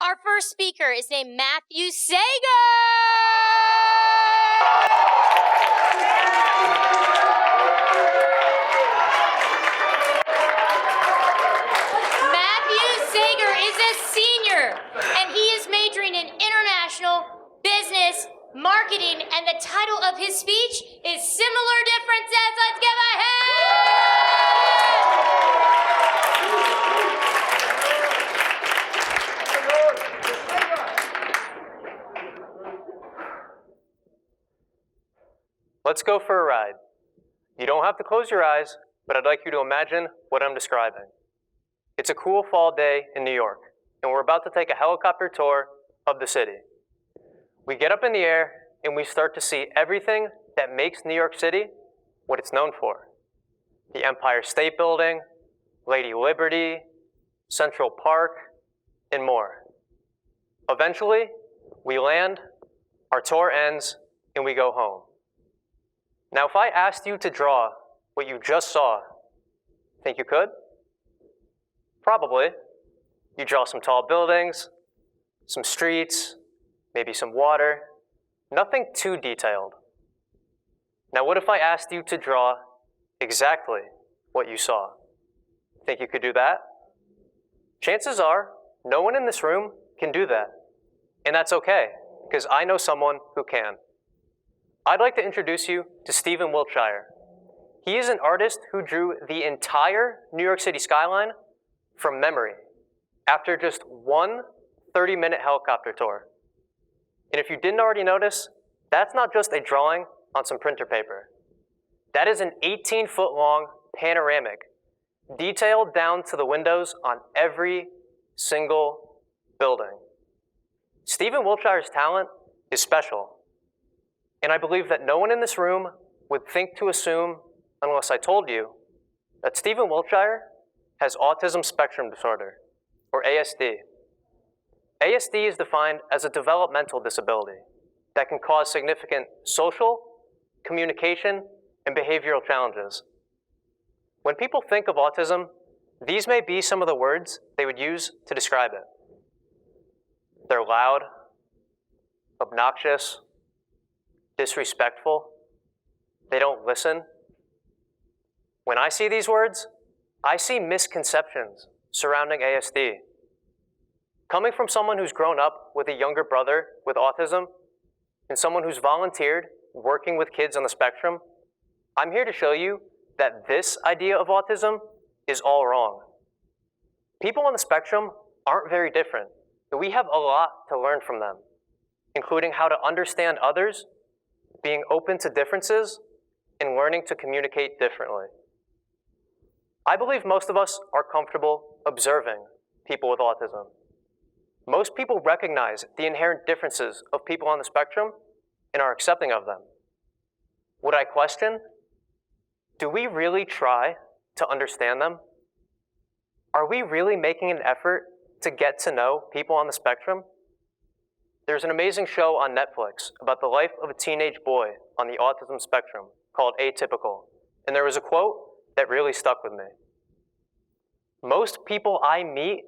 Our first speaker is named Matthew Sager! Matthew Sager is a senior, and he is majoring in international business marketing, and the title of his speech is Similar Differences. Let's give a hand! Let's go for a ride. You don't have to close your eyes, but I'd like you to imagine what I'm describing. It's a cool fall day in New York, and we're about to take a helicopter tour of the city. We get up in the air, and we start to see everything that makes New York City what it's known for. The Empire State Building, Lady Liberty, Central Park, and more. Eventually, we land, our tour ends, and we go home. Now, if I asked you to draw what you just saw, think you could? Probably. You draw some tall buildings, some streets, maybe some water, nothing too detailed. Now, what if I asked you to draw exactly what you saw? Think you could do that? Chances are, no one in this room can do that. And that's okay, because I know someone who can. I'd like to introduce you to Stephen Wiltshire. He is an artist who drew the entire New York City skyline from memory after just one 30-minute helicopter tour. And if you didn't already notice, that's not just a drawing on some printer paper. That is an 18-foot-long panoramic, detailed down to the windows on every single building. Stephen Wiltshire's talent is special. And I believe that no one in this room would think to assume, unless I told you, that Stephen Wiltshire has autism spectrum disorder, or ASD. ASD is defined as a developmental disability that can cause significant social, communication, and behavioral challenges. When people think of autism, these may be some of the words they would use to describe it. They're loud, obnoxious, disrespectful, they don't listen. When I see these words, I see misconceptions surrounding ASD. Coming from someone who's grown up with a younger brother with autism and someone who's volunteered working with kids on the spectrum, I'm here to show you that this idea of autism is all wrong. People on the spectrum aren't very different, but we have a lot to learn from them, including how to understand others, being open to differences, and learning to communicate differently. I believe most of us are comfortable observing people with autism. Most people recognize the inherent differences of people on the spectrum and are accepting of them. Would I question? Do we really try to understand them? Are we really making an effort to get to know people on the spectrum? There's an amazing show on Netflix about the life of a teenage boy on the autism spectrum called Atypical, and there was a quote that really stuck with me. Most people I meet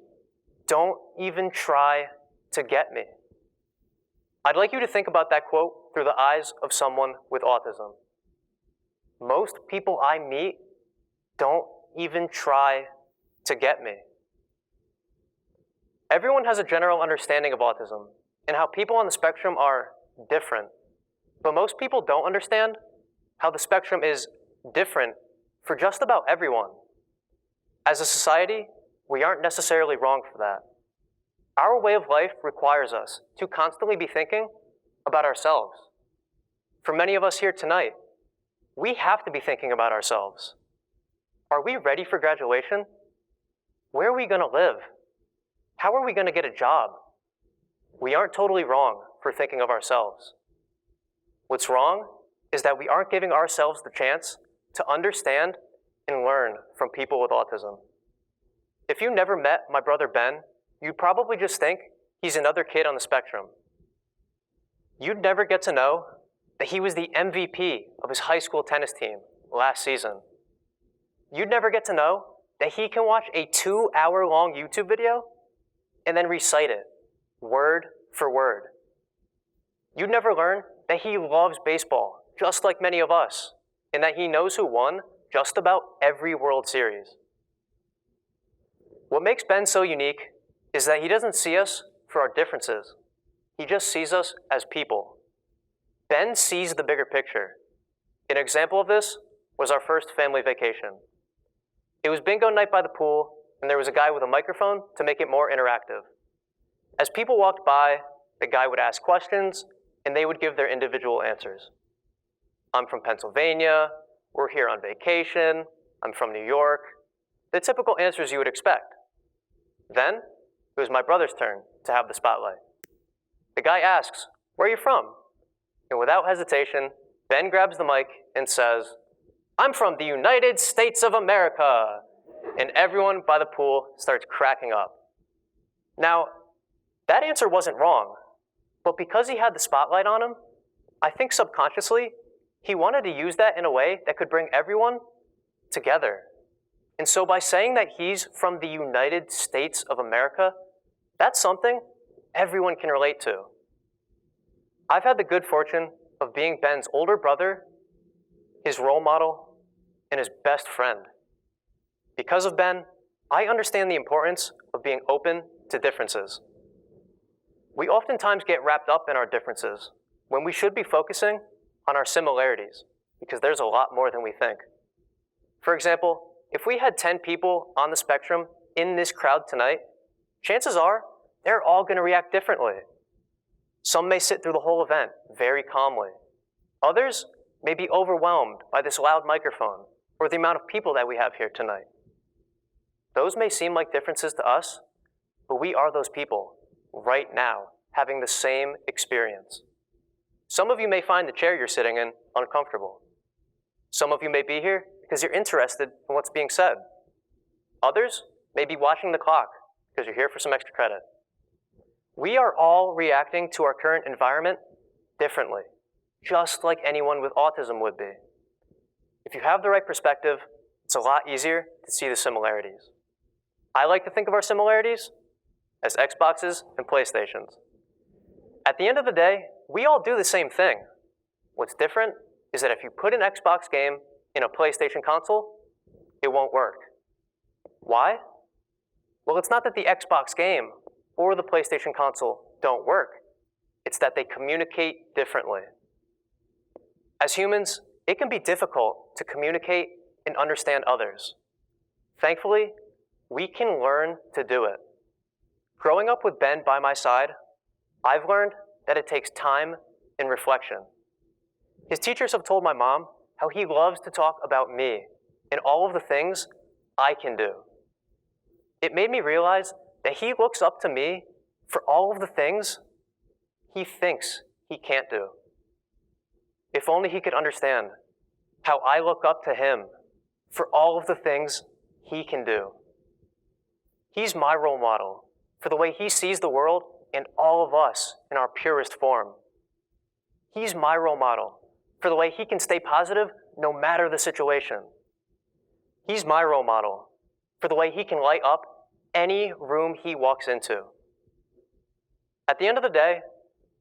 don't even try to get me. I'd like you to think about that quote through the eyes of someone with autism. Most people I meet don't even try to get me. Everyone has a general understanding of autism and how people on the spectrum are different, but most people don't understand how the spectrum is different for just about everyone. As a society, we aren't necessarily wrong for that. Our way of life requires us to constantly be thinking about ourselves. For many of us here tonight, we have to be thinking about ourselves. Are we ready for graduation? Where are we going to live? How are we going to get a job? We aren't totally wrong for thinking of ourselves. What's wrong is that we aren't giving ourselves the chance to understand and learn from people with autism. If you never met my brother Ben, you'd probably just think he's another kid on the spectrum. You'd never get to know that he was the MVP of his high school tennis team last season. You'd never get to know that he can watch a 2-hour-long YouTube video and then recite it word for word. You'd never learn that he loves baseball, just like many of us, and that he knows who won just about every World Series. What makes Ben so unique is that he doesn't see us for our differences. He just sees us as people. Ben sees the bigger picture. An example of this was our first family vacation. It was bingo night by the pool, and there was a guy with a microphone to make it more interactive. As people walked by, the guy would ask questions, and they would give their individual answers. I'm from Pennsylvania, we're here on vacation, I'm from New York. The typical answers you would expect. Then, it was my brother's turn to have the spotlight. The guy asks, "Where are you from?" And without hesitation, Ben grabs the mic and says, "I'm from the United States of America." And everyone by the pool starts cracking up. Now, that answer wasn't wrong, but because he had the spotlight on him, I think subconsciously, he wanted to use that in a way that could bring everyone together. And so by saying that he's from the United States of America, that's something everyone can relate to. I've had the good fortune of being Ben's older brother, his role model, and his best friend. Because of Ben, I understand the importance of being open to differences. We oftentimes get wrapped up in our differences when we should be focusing on our similarities, because there's a lot more than we think. For example, if we had 10 people on the spectrum in this crowd tonight, chances are they're all going to react differently. Some may sit through the whole event very calmly. Others may be overwhelmed by this loud microphone or the amount of people that we have here tonight. Those may seem like differences to us, but we are those people right now having the same experience. Some of you may find the chair you're sitting in uncomfortable. Some of you may be here because you're interested in what's being said. Others may be watching the clock because you're here for some extra credit. We are all reacting to our current environment differently, just like anyone with autism would be. If you have the right perspective, it's a lot easier to see the similarities. I like to think of our similarities as Xboxes and PlayStations. At the end of the day, we all do the same thing. What's different is that if you put an Xbox game in a PlayStation console, it won't work. Why? Well, it's not that the Xbox game or the PlayStation console don't work. It's that they communicate differently. As humans, it can be difficult to communicate and understand others. Thankfully, we can learn to do it. Growing up with Ben by my side, I've learned that it takes time and reflection. His teachers have told my mom how he loves to talk about me and all of the things I can do. It made me realize that he looks up to me for all of the things he thinks he can't do. If only he could understand how I look up to him for all of the things he can do. He's my role model for the way he sees the world and all of us in our purest form. He's my role model for the way he can stay positive no matter the situation. He's my role model for the way he can light up any room he walks into. At the end of the day,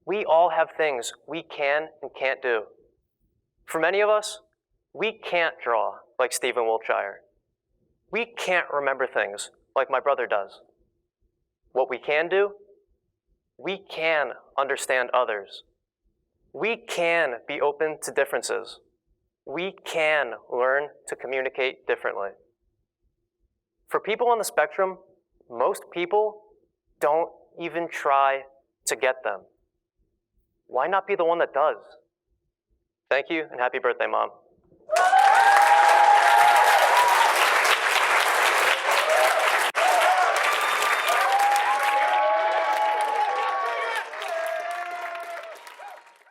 we all have things we can and can't do. For many of us, we can't draw like Stephen Wiltshire. We can't remember things like my brother does. What we can do, we can understand others. We can be open to differences. We can learn to communicate differently. For people on the spectrum, most people don't even try to get them. Why not be the one that does? Thank you, and happy birthday, Mom.